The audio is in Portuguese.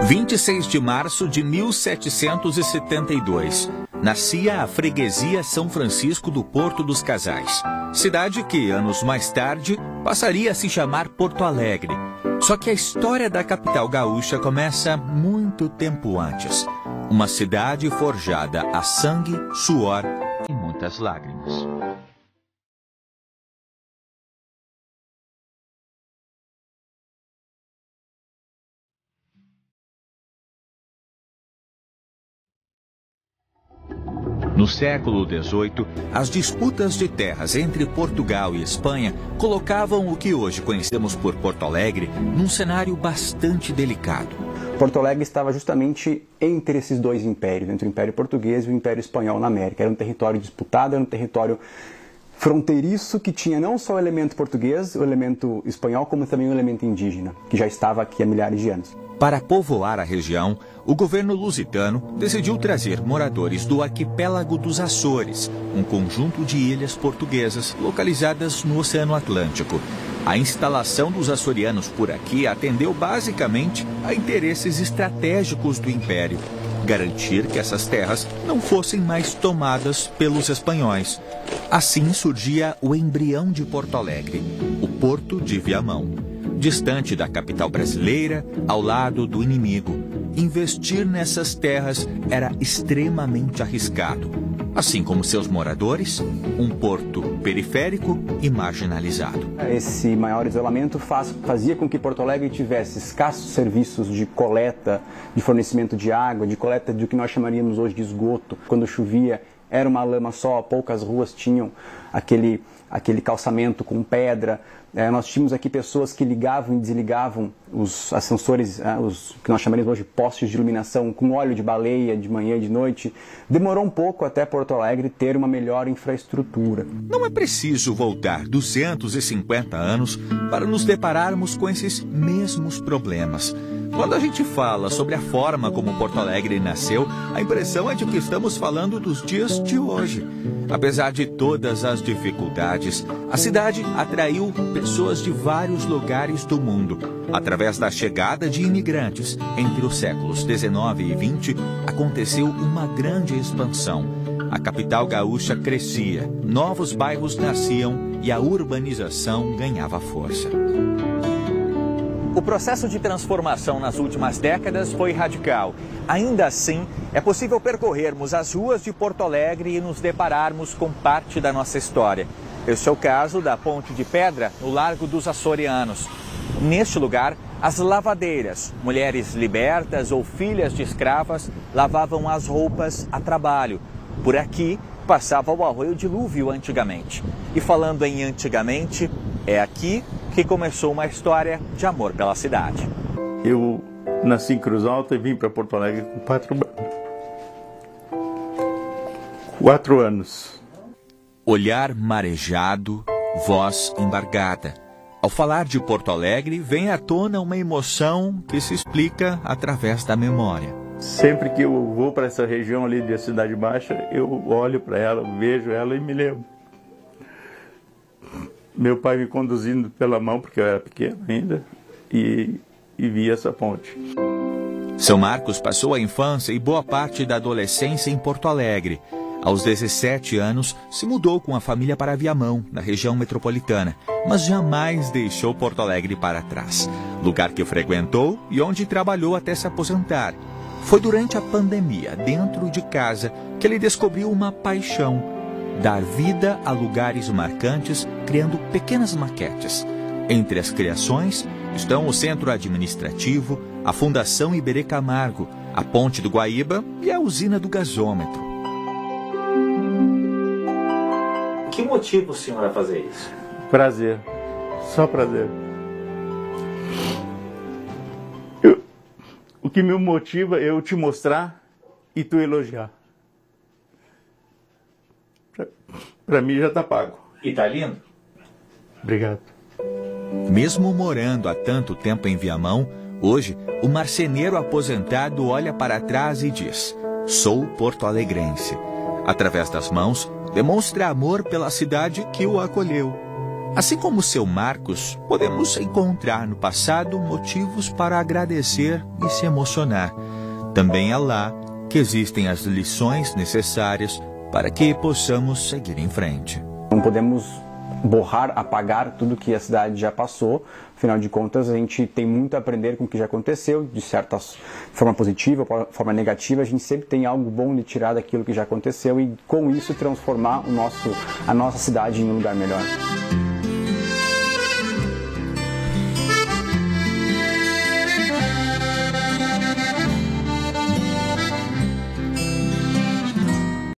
26 de março de 1772, nascia a freguesia São Francisco do Porto dos Casais, cidade que, anos mais tarde, passaria a se chamar Porto Alegre. Só que a história da capital gaúcha começa muito tempo antes. Uma cidade forjada a sangue, suor e muitas lágrimas. No século XVIII, as disputas de terras entre Portugal e Espanha colocavam o que hoje conhecemos por Porto Alegre num cenário bastante delicado. Porto Alegre estava justamente entre esses dois impérios, entre o Império Português e o Império Espanhol na América. Era um território disputado, era um território fronteiriço que tinha não só o elemento português, o elemento espanhol, como também o elemento indígena, que já estava aqui há milhares de anos. Para povoar a região, o governo lusitano decidiu trazer moradores do arquipélago dos Açores, um conjunto de ilhas portuguesas localizadas no Oceano Atlântico. A instalação dos açorianos por aqui atendeu basicamente a interesses estratégicos do Império, garantir que essas terras não fossem mais tomadas pelos espanhóis. Assim surgia o embrião de Porto Alegre, o Porto de Viamão. Distante da capital brasileira, ao lado do inimigo, investir nessas terras era extremamente arriscado. Assim como seus moradores, um porto periférico e marginalizado. Esse maior isolamento fazia com que Porto Alegre tivesse escassos serviços de coleta, de fornecimento de água, de coleta do que nós chamaríamos hoje de esgoto. Quando chovia, era uma lama só, poucas ruas tinham aquele calçamento com pedra. Nós tínhamos aqui pessoas que ligavam e desligavam os ascensores, os que nós chamaríamos hoje de postes de iluminação, com óleo de baleia de manhã e de noite. Demorou um pouco até Porto Alegre ter uma melhor infraestrutura. Não é preciso voltar 250 anos para nos depararmos com esses mesmos problemas. Quando a gente fala sobre a forma como Porto Alegre nasceu, a impressão é de que estamos falando dos dias de hoje. Apesar de todas as dificuldades, a cidade atraiu pessoas de vários lugares do mundo. Através da chegada de imigrantes, entre os séculos XIX e XX, aconteceu uma grande expansão. A capital gaúcha crescia, novos bairros nasciam e a urbanização ganhava força. O processo de transformação nas últimas décadas foi radical. Ainda assim, é possível percorrermos as ruas de Porto Alegre e nos depararmos com parte da nossa história. Esse é o caso da Ponte de Pedra, no Largo dos Açorianos. Neste lugar, as lavadeiras, mulheres libertas ou filhas de escravas, lavavam as roupas a trabalho. Por aqui, passava o arroio Dilúvio antigamente. E falando em antigamente, é aqui que começou uma história de amor pela cidade. Eu nasci em Cruz Alta e vim para Porto Alegre com 4 anos. Olhar marejado, voz embargada. Ao falar de Porto Alegre, vem à tona uma emoção que se explica através da memória. Sempre que eu vou para essa região ali da Cidade Baixa, eu olho para ela, vejo ela e me lembro. Meu pai me conduzindo pela mão, porque eu era pequeno ainda, e via essa ponte. São Marcos passou a infância e boa parte da adolescência em Porto Alegre. Aos 17 anos, se mudou com a família para Viamão, na região metropolitana, mas jamais deixou Porto Alegre para trás. Lugar que frequentou e onde trabalhou até se aposentar. Foi durante a pandemia, dentro de casa, que ele descobriu uma paixão: dar vida a lugares marcantes, criando pequenas maquetes. Entre as criações estão o Centro Administrativo, a Fundação Iberê Camargo, a Ponte do Guaíba e a Usina do Gasômetro. Que motiva o senhor a fazer isso? Prazer, só prazer. O que me motiva é eu te mostrar e tu elogiar. Para mim já está pago. E tá lindo? Obrigado. Mesmo morando há tanto tempo em Viamão, hoje o marceneiro aposentado olha para trás e diz: sou porto-alegrense. Através das mãos, demonstra amor pela cidade que o acolheu. Assim como o seu Marcos, podemos encontrar no passado motivos para agradecer e se emocionar. Também é lá que existem as lições necessárias para que possamos seguir em frente. Não podemos borrar, apagar tudo que a cidade já passou. Afinal de contas, a gente tem muito a aprender com o que já aconteceu, de certa forma positiva, forma negativa. A gente sempre tem algo bom de tirar daquilo que já aconteceu e, com isso, transformar a nossa cidade em um lugar melhor.